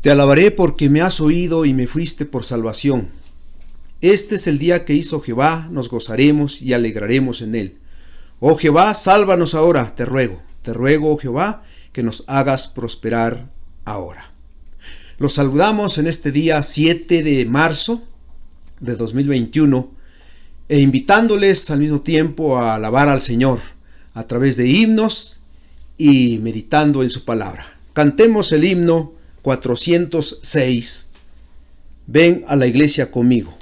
Te alabaré porque me has oído y me fuiste por salvación. Este es el día que hizo Jehová, nos gozaremos y alegraremos en él. Oh Jehová, sálvanos ahora, te ruego, oh Jehová, que nos hagas prosperar ahora. Los saludamos en este día 7 de marzo de 2021 e invitándoles al mismo tiempo a alabar al Señor a través de himnos y meditando en su palabra. Cantemos el himno 406. Ven a la iglesia conmigo.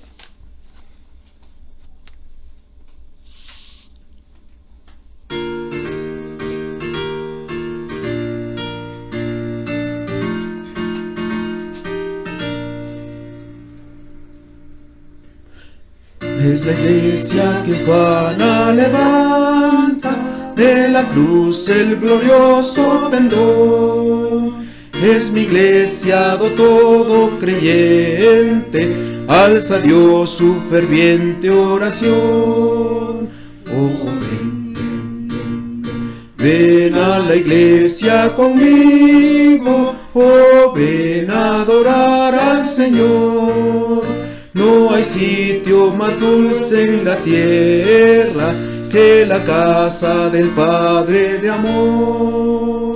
Es la iglesia que ufana levanta de la cruz el glorioso pendón. Es mi iglesia do todo creyente, alza a Dios su ferviente oración. Oh, ven, ven, ven, ven, ven a la iglesia conmigo, oh, ven a adorar al Señor. No hay sitio más dulce en la tierra que la casa del Padre de amor.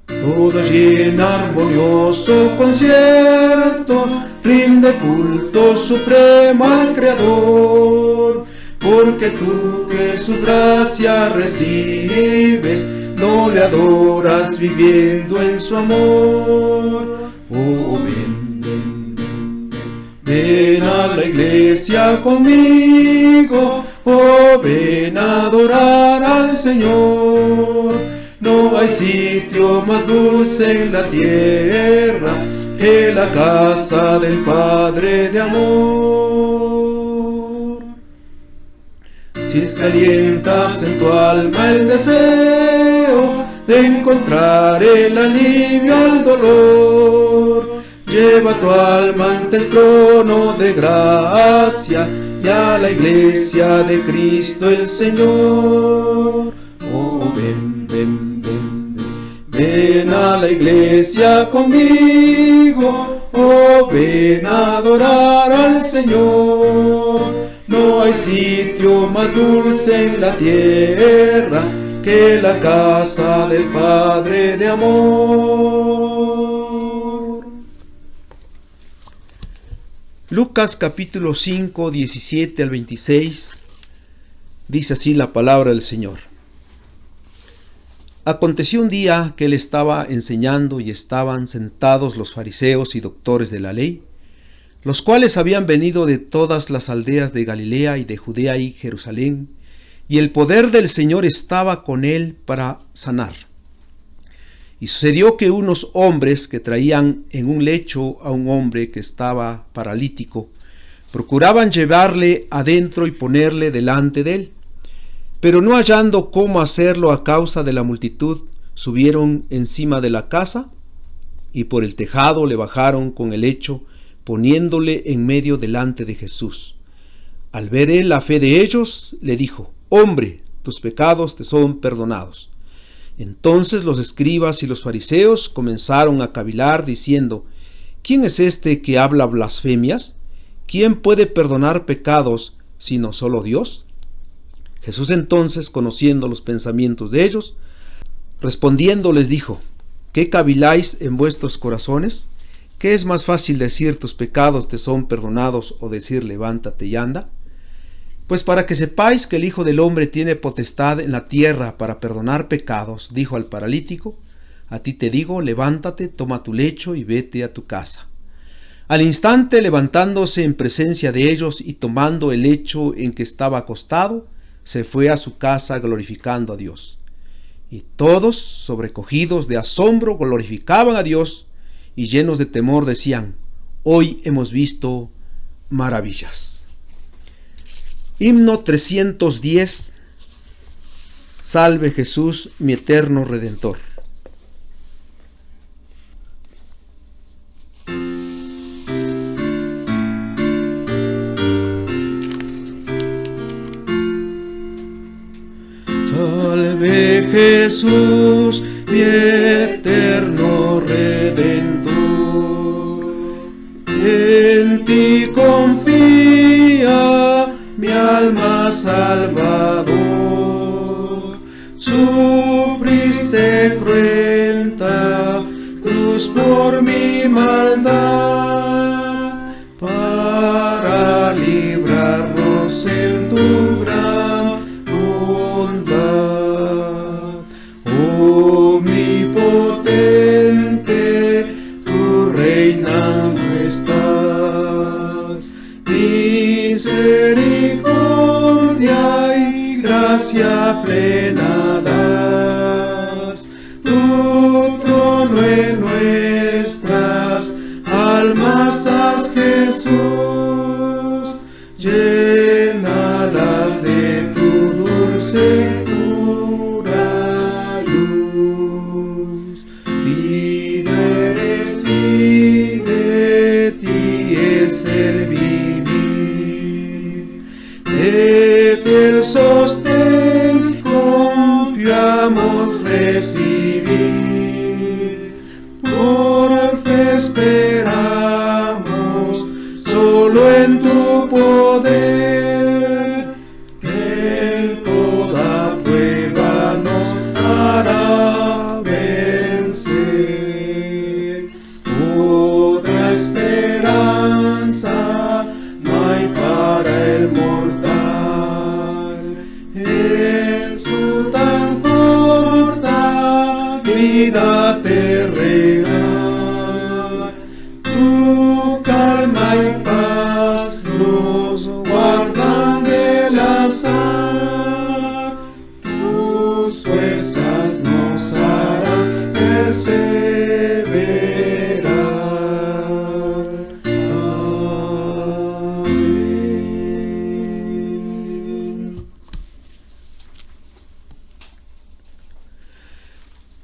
Todo llena armonioso concierto, rinde culto supremo al Creador, porque tú que su gracia recibes, no le adoras viviendo en su amor. Oh, ven. Ven a la iglesia conmigo, oh, ven a adorar al Señor. No hay sitio más dulce en la tierra que la casa del Padre de amor. Si calientas en tu alma el deseo de encontrar el alivio al dolor, lleva tu alma ante el trono de gracia y a la iglesia de Cristo el Señor. Oh, ven, ven, ven, ven, ven a la iglesia conmigo, oh, ven a adorar al Señor. No hay sitio más dulce en la tierra que la casa del Padre de amor. Lucas capítulo 5, 17 al 26, dice así la palabra del Señor. Aconteció un día que él estaba enseñando y estaban sentados los fariseos y doctores de la ley, los cuales habían venido de todas las aldeas de Galilea y de Judea y Jerusalén, y el poder del Señor estaba con él para sanar. Y sucedió que unos hombres que traían en un lecho a un hombre que estaba paralítico, procuraban llevarle adentro y ponerle delante de él. Pero no hallando cómo hacerlo a causa de la multitud, subieron encima de la casa y por el tejado le bajaron con el lecho, poniéndole en medio delante de Jesús. Al ver él la fe de ellos, le dijo: Hombre, tus pecados te son perdonados. Entonces los escribas y los fariseos comenzaron a cavilar diciendo: ¿Quién es este que habla blasfemias? ¿Quién puede perdonar pecados sino solo Dios? Jesús entonces, conociendo los pensamientos de ellos, respondiendo les dijo: ¿Qué caviláis en vuestros corazones? ¿Qué es más fácil decir tus pecados te son perdonados o decir levántate y anda? Pues para que sepáis que el Hijo del Hombre tiene potestad en la tierra para perdonar pecados, dijo al paralítico: a ti te digo, levántate, toma tu lecho y vete a tu casa. Al instante, levantándose en presencia de ellos y tomando el lecho en que estaba acostado, se fue a su casa glorificando a Dios. Y todos, sobrecogidos de asombro, glorificaban a Dios y llenos de temor decían: hoy hemos visto maravillas. Himno 310. Salve Jesús, mi eterno Redentor. Salve Jesús, mi eterno Redentor. Salvador. Sufriste cruenta cruz por mi maldad, para librarnos en tu gran bondad. Omnipotente, tú reinando estás, misericordia y gracia plena das. Tu trono en nuestras almas haz, Jesús, llénalas de tu dulce pura luz. Vida eres y de ti es el vivir, de ti el sostén confiamos recibir. Por fe esperamos solo en tu poder, que en toda prueba nos hará vencer. Otra esperanza no hay para el mortal, en su tan corta vida terrena. Tu calma y paz nos guardan del azar, tus fuerzas nos harán perseverar. Amén.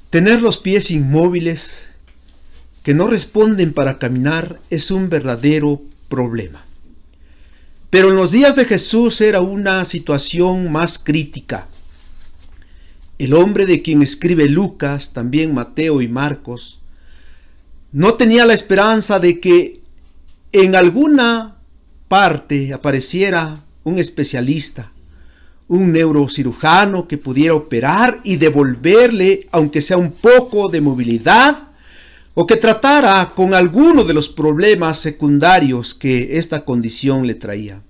Tener los pies inmóviles que no responden para caminar es un verdadero problema. Pero en los días de Jesús era una situación más crítica. El hombre de quien escribe Lucas, también Mateo y Marcos, no tenía la esperanza de que en alguna parte apareciera un especialista, un neurocirujano que pudiera operar y devolverle, aunque sea un poco de movilidad, o que tratara con alguno de los problemas secundarios que esta condición le traía.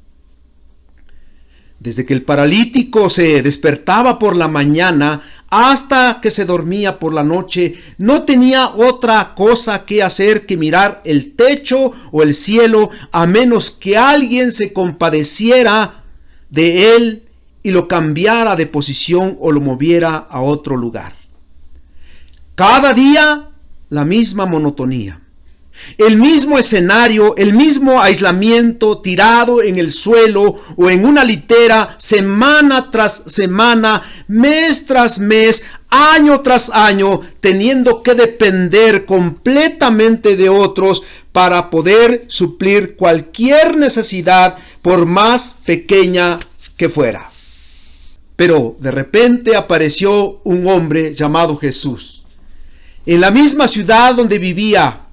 Desde que el paralítico se despertaba por la mañana hasta que se dormía por la noche, no tenía otra cosa que hacer que mirar el techo o el cielo, a menos que alguien se compadeciera de él y lo cambiara de posición o lo moviera a otro lugar. Cada día la misma monotonía, el mismo escenario, el mismo aislamiento, tirado en el suelo o en una litera, semana tras semana, mes tras mes, año tras año, teniendo que depender completamente de otros para poder suplir cualquier necesidad, por más pequeña que fuera. Pero de repente apareció un hombre llamado Jesús, en la misma ciudad donde vivía,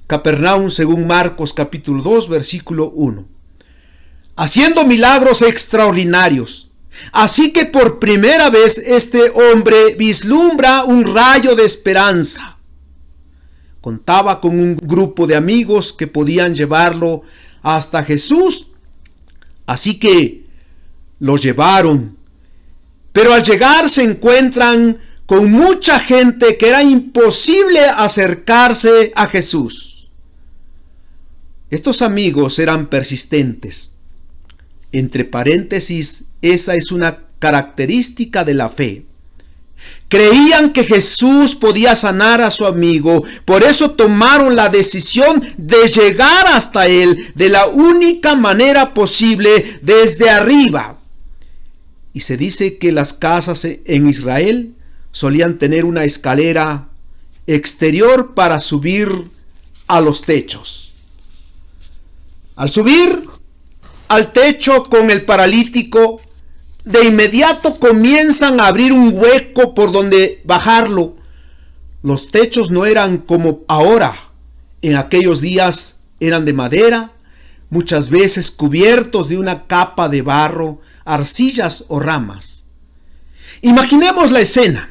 Capernaum, según Marcos capítulo 2, versículo 1, haciendo milagros extraordinarios. Así que por primera vez este hombre vislumbra un rayo de esperanza. Contaba con un grupo de amigos que podían llevarlo hasta Jesús, así que lo llevaron. Pero al llegar se encuentran con mucha gente que era imposible acercarse a Jesús. Estos amigos eran persistentes. Entre paréntesis, esa es una característica de la fe. Creían que Jesús podía sanar a su amigo, por eso tomaron la decisión de llegar hasta él de la única manera posible, desde arriba. Y se dice que las casas en Israel solían tener una escalera exterior para subir a los techos. Al subir al techo con el paralítico, de inmediato comienzan a abrir un hueco por donde bajarlo. Los techos no eran como ahora. En aquellos días eran de madera, muchas veces cubiertos de una capa de barro, arcillas o ramas. Imaginemos la escena.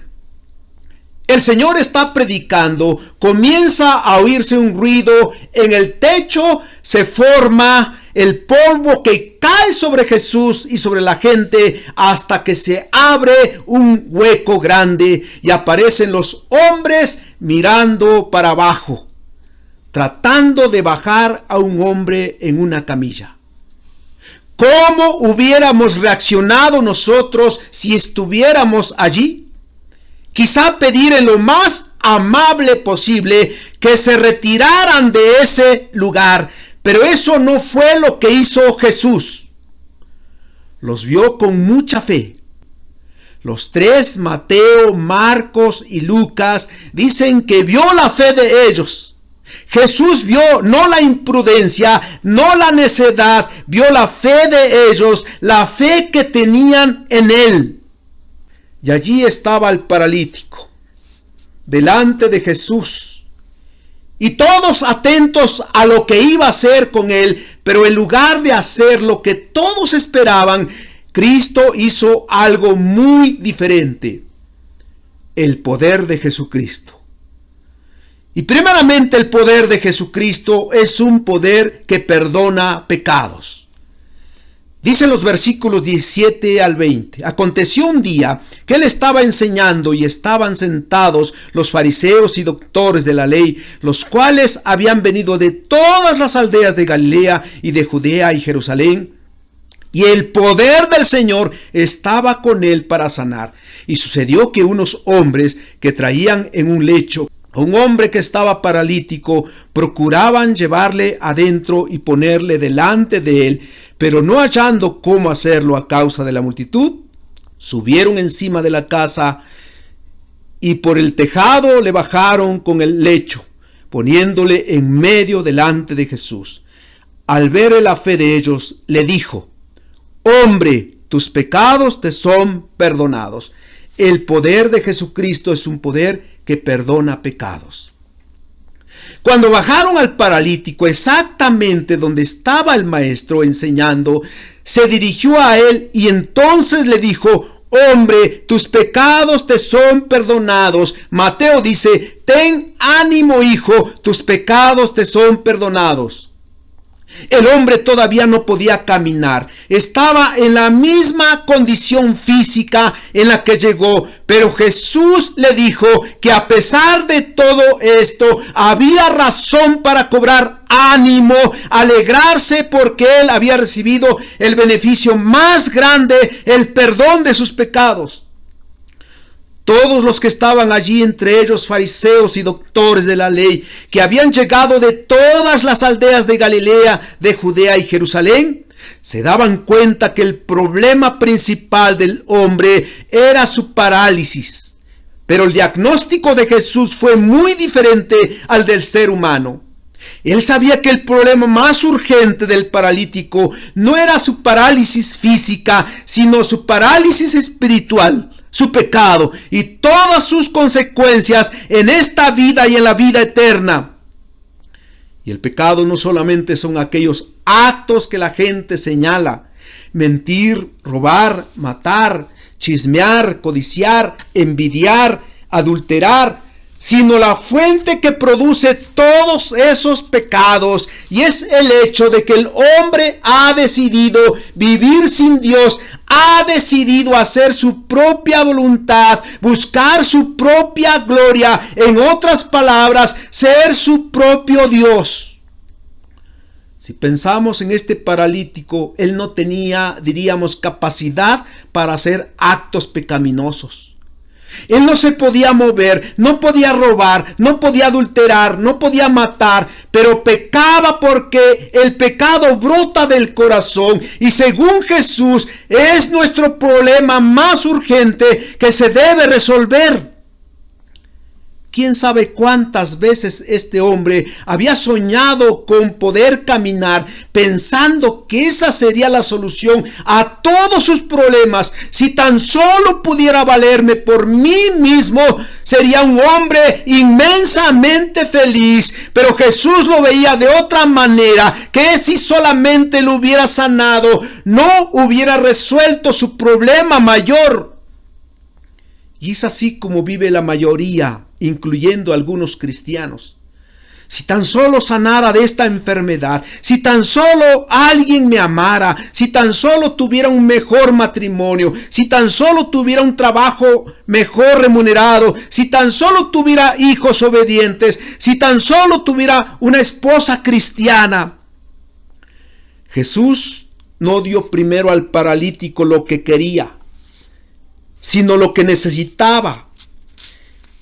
El Señor está predicando, comienza a oírse un ruido en el techo, se forma el polvo que cae sobre Jesús y sobre la gente hasta que se abre un hueco grande y aparecen los hombres mirando para abajo, tratando de bajar a un hombre en una camilla. ¿Cómo hubiéramos reaccionado nosotros si estuviéramos allí? Quizá pedir en lo más amable posible que se retiraran de ese lugar, pero eso no fue lo que hizo Jesús. Los vio con mucha fe. Los tres, Mateo, Marcos y Lucas, dicen que vio la fe de ellos. Jesús vio no la imprudencia, no la necedad, vio la fe de ellos, la fe que tenían en Él. Y allí estaba el paralítico, delante de Jesús, y todos atentos a lo que iba a hacer con él, pero en lugar de hacer lo que todos esperaban, Cristo hizo algo muy diferente: el poder de Jesucristo. Y primeramente el poder de Jesucristo es un poder que perdona pecados. Dicen los versículos 17 al 20. Aconteció un día que él estaba enseñando y estaban sentados los fariseos y doctores de la ley, los cuales habían venido de todas las aldeas de Galilea y de Judea y Jerusalén. Y el poder del Señor estaba con él para sanar. Y sucedió que unos hombres que traían en un lecho a un hombre que estaba paralítico, procuraban llevarle adentro y ponerle delante de él, pero no hallando cómo hacerlo a causa de la multitud, subieron encima de la casa y por el tejado le bajaron con el lecho, poniéndole en medio delante de Jesús. Al ver la fe de ellos, le dijo: hombre, tus pecados te son perdonados. El poder de Jesucristo es un poder que perdona pecados. Cuando bajaron al paralítico exactamente donde estaba el maestro enseñando, se dirigió a él y entonces le dijo: hombre, tus pecados te son perdonados. Mateo dice: ten ánimo, hijo, tus pecados te son perdonados. El hombre todavía no podía caminar, estaba en la misma condición física en la que llegó, pero Jesús le dijo que a pesar de todo esto, había razón para cobrar ánimo, alegrarse, porque él había recibido el beneficio más grande, el perdón de sus pecados. Todos los que estaban allí, entre ellos fariseos y doctores de la ley, que habían llegado de todas las aldeas de Galilea, de Judea y Jerusalén, se daban cuenta que el problema principal del hombre era su parálisis. Pero el diagnóstico de Jesús fue muy diferente al del ser humano. Él sabía que el problema más urgente del paralítico no era su parálisis física, sino su parálisis espiritual, su pecado y todas sus consecuencias en esta vida y en la vida eterna. Y el pecado no solamente son aquellos actos que la gente señala: mentir, robar, matar, chismear, codiciar, envidiar, adulterar, sino la fuente que produce todos esos pecados, y es el hecho de que el hombre ha decidido vivir sin Dios, ha decidido hacer su propia voluntad, buscar su propia gloria, en otras palabras, ser su propio Dios. Si pensamos en este paralítico, él no tenía, diríamos, capacidad para hacer actos pecaminosos. Él no se podía mover, no podía robar, no podía adulterar, no podía matar, pero pecaba porque el pecado brota del corazón, y según Jesús es nuestro problema más urgente que se debe resolver. Quién sabe cuántas veces este hombre había soñado con poder caminar, pensando que esa sería la solución a todos sus problemas. Si tan solo pudiera valerme por mí mismo, sería un hombre inmensamente feliz. Pero Jesús lo veía de otra manera, que si solamente lo hubiera sanado, no hubiera resuelto su problema mayor. Y es así como vive la mayoría, incluyendo algunos cristianos. Si tan solo sanara de esta enfermedad, si tan solo alguien me amara, si tan solo tuviera un mejor matrimonio, si tan solo tuviera un trabajo mejor remunerado, si tan solo tuviera hijos obedientes, si tan solo tuviera una esposa cristiana. Jesús no dio primero al paralítico lo que quería, sino lo que necesitaba.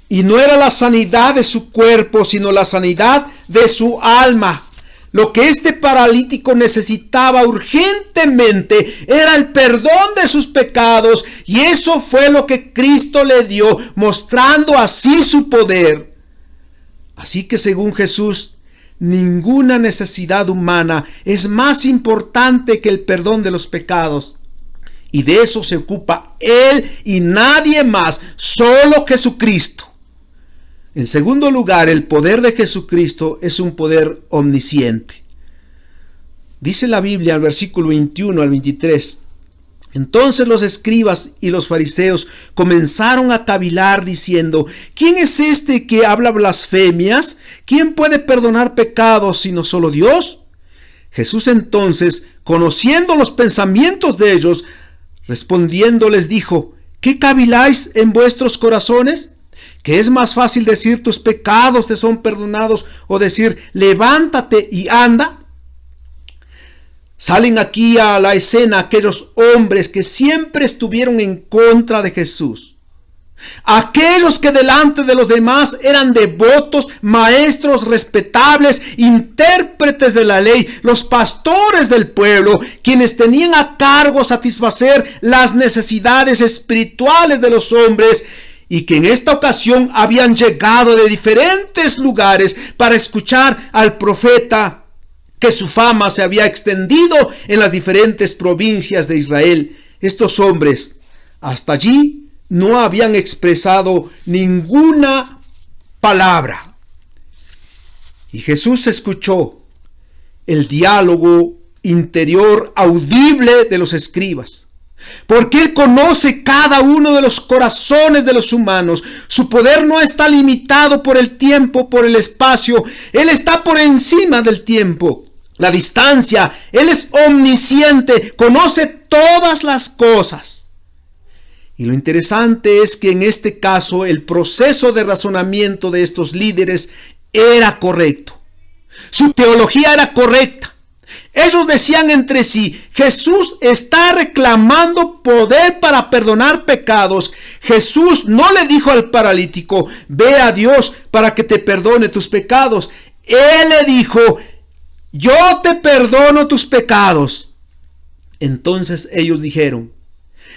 Y no era la sanidad de su cuerpo, sino la sanidad de su alma. Lo que este paralítico necesitaba urgentemente era el perdón de sus pecados, y eso fue lo que Cristo le dio, mostrando así su poder. Así que según Jesús, ninguna necesidad humana es más importante que el perdón de los pecados. Y de eso se ocupa Él y nadie más, solo Jesucristo. En segundo lugar, el poder de Jesucristo es un poder omnisciente. Dice la Biblia, al versículo 21 al 23. Entonces los escribas y los fariseos comenzaron a cavilar diciendo: ¿quién es este que habla blasfemias? ¿Quién puede perdonar pecados sino solo Dios? Jesús entonces, conociendo los pensamientos de ellos, respondiendo les dijo: ¿qué caviláis en vuestros corazones? ¿Que es más fácil decir tus pecados te son perdonados, o decir levántate y anda? Salen aquí a la escena aquellos hombres que siempre estuvieron en contra de Jesús. Aquellos que delante de los demás eran devotos, maestros respetables, intérpretes de la ley, los pastores del pueblo, quienes tenían a cargo satisfacer las necesidades espirituales de los hombres, y que en esta ocasión habían llegado de diferentes lugares para escuchar al profeta, que su fama se había extendido en las diferentes provincias de Israel. Estos hombres hasta allí no habían expresado ninguna palabra. Y Jesús escuchó el diálogo interior audible de los escribas, porque Él conoce cada uno de los corazones de los humanos. Su poder no está limitado por el tiempo, por el espacio. Él está por encima del tiempo, la distancia. Él es omnisciente, conoce todas las cosas. Y lo interesante es que en este caso el proceso de razonamiento de estos líderes era correcto. Su teología era correcta. Ellos decían entre sí: Jesús está reclamando poder para perdonar pecados. Jesús no le dijo al paralítico: ve a Dios para que te perdone tus pecados. Él le dijo: yo te perdono tus pecados. Entonces ellos dijeron: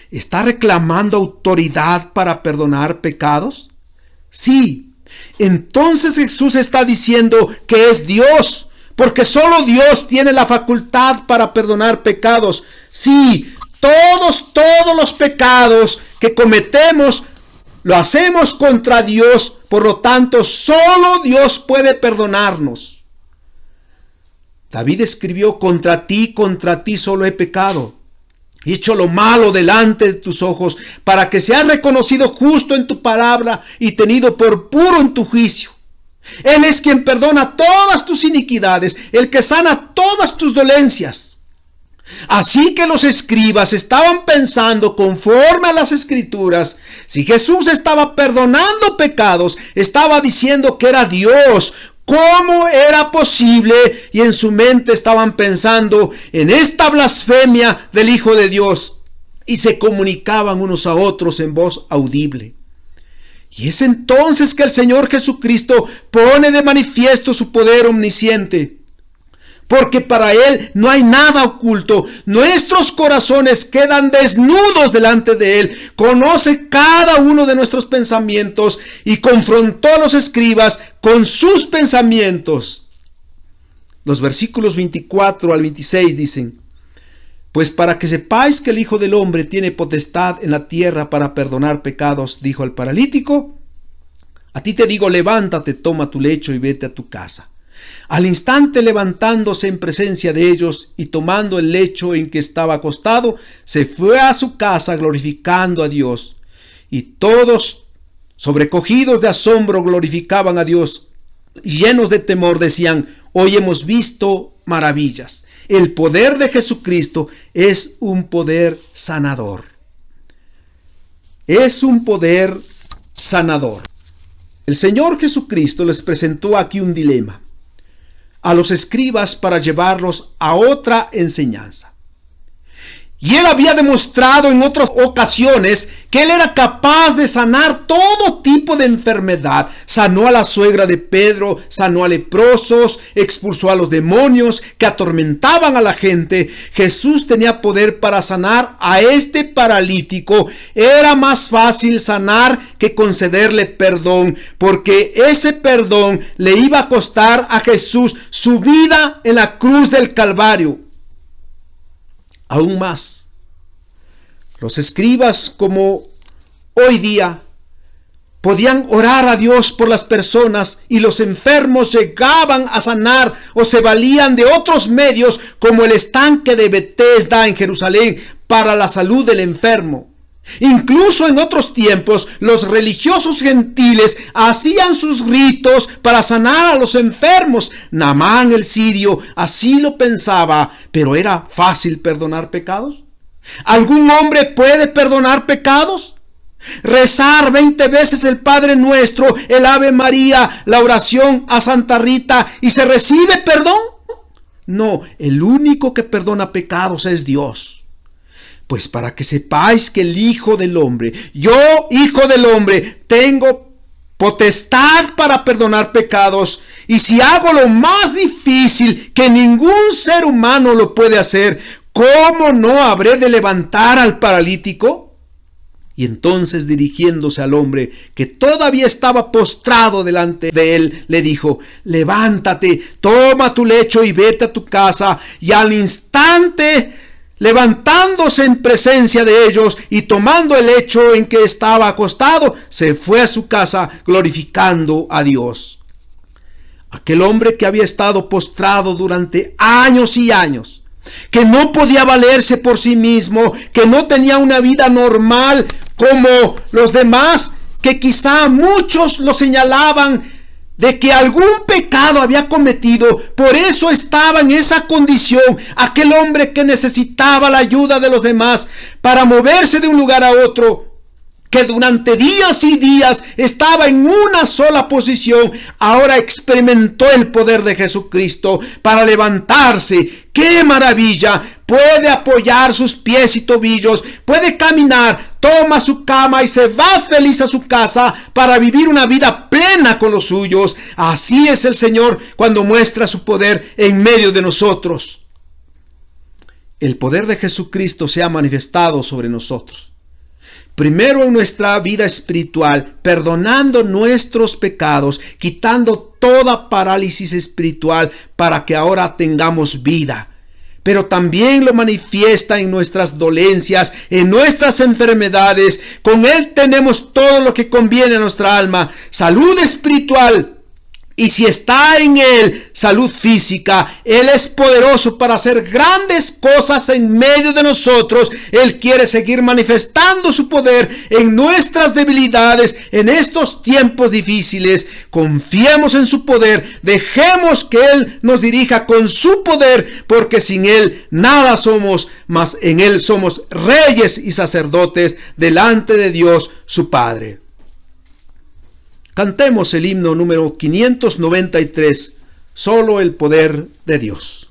¿está reclamando autoridad para perdonar pecados? Sí. Entonces Jesús está diciendo que es Dios, porque solo Dios tiene la facultad para perdonar pecados. Sí, todos los pecados que cometemos lo hacemos contra Dios, por lo tanto solo Dios puede perdonarnos. David escribió: contra ti solo he pecado, he hecho lo malo delante de tus ojos, para que seas reconocido justo en tu palabra y tenido por puro en tu juicio. Él es quien perdona todas tus iniquidades, el que sana todas tus dolencias. Así que los escribas estaban pensando conforme a las escrituras. Si Jesús estaba perdonando pecados, estaba diciendo que era Dios. ¿Cómo era posible? Y en su mente estaban pensando en esta blasfemia del Hijo de Dios, y se comunicaban unos a otros en voz audible. Y es entonces que el Señor Jesucristo pone de manifiesto su poder omnisciente. porque para Él no hay nada oculto. Nuestros corazones quedan desnudos delante de Él. Conoce cada uno de nuestros pensamientos y confrontó a los escribas con sus pensamientos. Los versículos 24 al 26 dicen: pues para que sepáis que el Hijo del Hombre tiene potestad en la tierra para perdonar pecados, dijo al paralítico, a ti te digo, levántate, toma tu lecho y vete a tu casa. Al instante, levantándose en presencia de ellos y tomando el lecho en que estaba acostado, se fue a su casa glorificando a Dios. Y todos, sobrecogidos de asombro, glorificaban a Dios. Llenos de temor, decían: hoy hemos visto maravillas. El poder de Jesucristo es un poder sanador. Es un poder sanador. El Señor Jesucristo les presentó aquí un dilema a los escribas para llevarlos a otra enseñanza. Y Él había demostrado en otras ocasiones que Él era capaz de sanar todo tipo de enfermedad. Sanó a la suegra de Pedro, sanó a leprosos, expulsó a los demonios que atormentaban a la gente. Jesús tenía poder para sanar a este paralítico. Era más fácil sanar que concederle perdón, porque ese perdón le iba a costar a Jesús su vida en la cruz del Calvario. Aún más, los escribas, como hoy día, podían orar a Dios por las personas y los enfermos llegaban a sanar o se valían de otros medios como el estanque de Betesda en Jerusalén para la salud del enfermo. Incluso en otros tiempos, los religiosos gentiles hacían sus ritos para sanar a los enfermos. Naamán el sirio así lo pensaba, pero ¿era fácil perdonar pecados? ¿Algún hombre puede perdonar pecados? ¿Rezar 20 veces el Padre Nuestro, el Ave María, la oración a Santa Rita y se recibe perdón? No, el único que perdona pecados es Dios. Pues para que sepáis que el Hijo del Hombre, yo, Hijo del Hombre, tengo potestad para perdonar pecados. Y si hago lo más difícil que ningún ser humano lo puede hacer, ¿cómo no habré de levantar al paralítico? Y entonces, dirigiéndose al hombre que todavía estaba postrado delante de él, le dijo: levántate, toma tu lecho y vete a tu casa. Y al instante, levantándose en presencia de ellos y tomando el lecho en que estaba acostado, se fue a su casa glorificando a Dios. Aquel hombre que había estado postrado durante años y años, que no podía valerse por sí mismo, que no tenía una vida normal como los demás, que quizá muchos lo señalaban de que algún pecado había cometido, por eso estaba en esa condición. Aquel hombre que necesitaba la ayuda de los demás para moverse de un lugar a otro, que durante días y días estaba en una sola posición, ahora experimentó el poder de Jesucristo para levantarse. ¡Qué maravilla! Puede apoyar sus pies y tobillos, puede caminar, toma su cama y se va feliz a su casa para vivir una vida plena con los suyos. Así es el Señor cuando muestra su poder en medio de nosotros. El poder de Jesucristo se ha manifestado sobre nosotros. Primero en nuestra vida espiritual, perdonando nuestros pecados, quitando toda parálisis espiritual para que ahora tengamos vida. Pero también lo manifiesta en nuestras dolencias, en nuestras enfermedades. Con Él tenemos todo lo que conviene a nuestra alma, salud espiritual. Y si está en Él, salud física. Él es poderoso para hacer grandes cosas en medio de nosotros. Él quiere seguir manifestando su poder en nuestras debilidades, en estos tiempos difíciles. Confiemos en su poder. Dejemos que Él nos dirija con su poder, porque sin Él nada somos, mas en Él somos reyes y sacerdotes delante de Dios su Padre. Cantemos el himno número 593, solo el poder de Dios.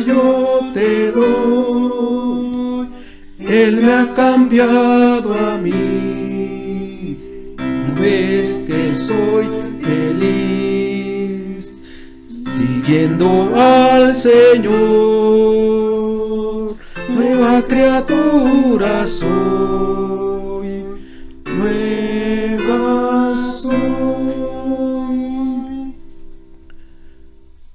prueba yo te doy. Él me ha cambiado a mí. ¿No ves que soy feliz siguiendo al Señor? Nueva criatura soy, nueva soy.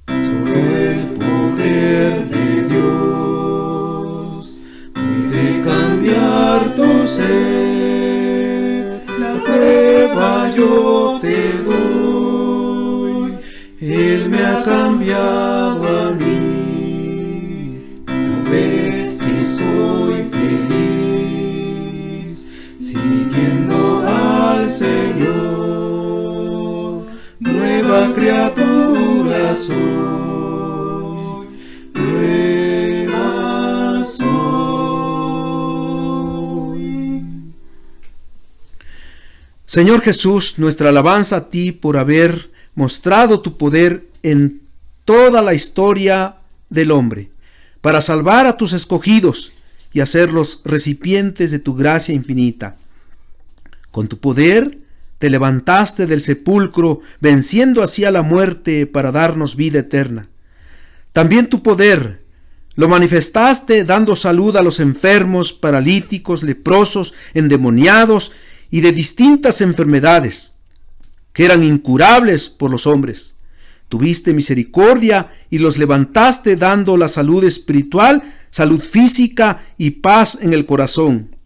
Solo el poder de Dios puede cambiar tu ser. La prueba yo te doy. Él me ha cambiado a mí. ¿No ves que soy feliz siguiendo al Señor? Nueva criatura soy, nueva soy. Señor Jesús, nuestra alabanza a ti por haber mostrado tu poder en toda la historia del hombre, para salvar a tus escogidos y hacerlos recipientes de tu gracia infinita. Con tu poder te levantaste del sepulcro, venciendo así a la muerte para darnos vida eterna. También tu poder lo manifestaste dando salud a los enfermos, paralíticos, leprosos, endemoniados y de distintas enfermedades que eran incurables por los hombres. Tuviste misericordia y los levantaste dando la salud espiritual, salud física y paz en el corazón.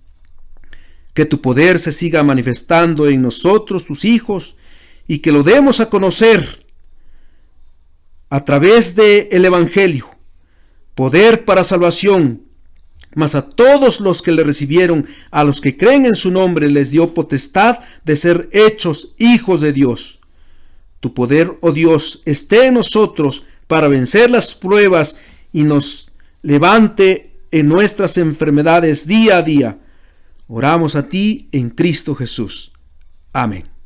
Que tu poder se siga manifestando en nosotros, tus hijos, y que lo demos a conocer a través del Evangelio. Poder para salvación, mas a todos los que le recibieron, a los que creen en su nombre, les dio potestad de ser hechos hijos de Dios. Tu poder, oh Dios, esté en nosotros para vencer las pruebas y nos levante en nuestras enfermedades día a día. Oramos a ti en Cristo Jesús. Amén.